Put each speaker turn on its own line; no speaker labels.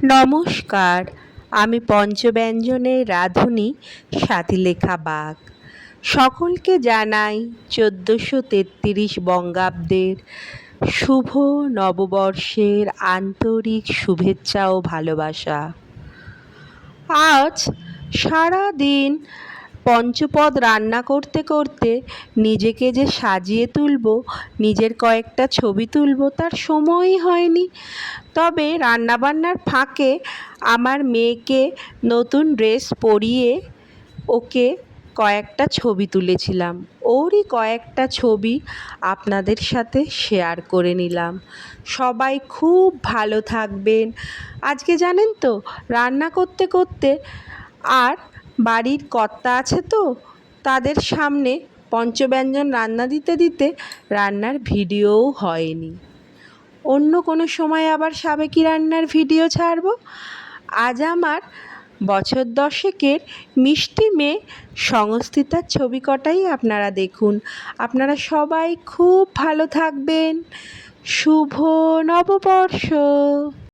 নমস্কার, আমি পঞ্চব্যঞ্জনের রাঁধুনি স্বাতিলেখা বাগ। সকলকে জানাই ১৪৩৩ বঙ্গাব্দের শুভ নববর্ষের আন্তরিক শুভেচ্ছা ও ভালোবাসা। আজ সারা দিন পঞ্চপদ রান্না করতে করতে নিজেকে যে সাজিয়ে তুলব, নিজের কয়েকটা ছবি তুলব, তার সময়ই হয়নি। তবে রান্নাবান্নার ফাঁকে আমার মেয়েকে নতুন ড্রেস পরিয়ে ওকে কয়েকটা ছবি তুলেছিলাম। ওরই কয়েকটা ছবি আপনাদের সাথে শেয়ার করে নিলাম। সবাই খুব ভালো থাকবেন। আজকে জানেন তো, রান্না করতে করতে আর বাড়ির কর্তা আছে তো, তাদের সামনে পঞ্চব্যঞ্জন রান্না দিতে দিতে রান্নার ভিডিওও হয়নি। অন্য কোনো সময় আবার সাবেকি রান্নার ভিডিও ছাড়ব। আজ আমার বছর 10-এর মিষ্টি মেয়ে সংস্থিতার ছবি কটাই আপনারা দেখুন। আপনারা সবাই খুব ভালো থাকবেন। শুভ নববর্ষ।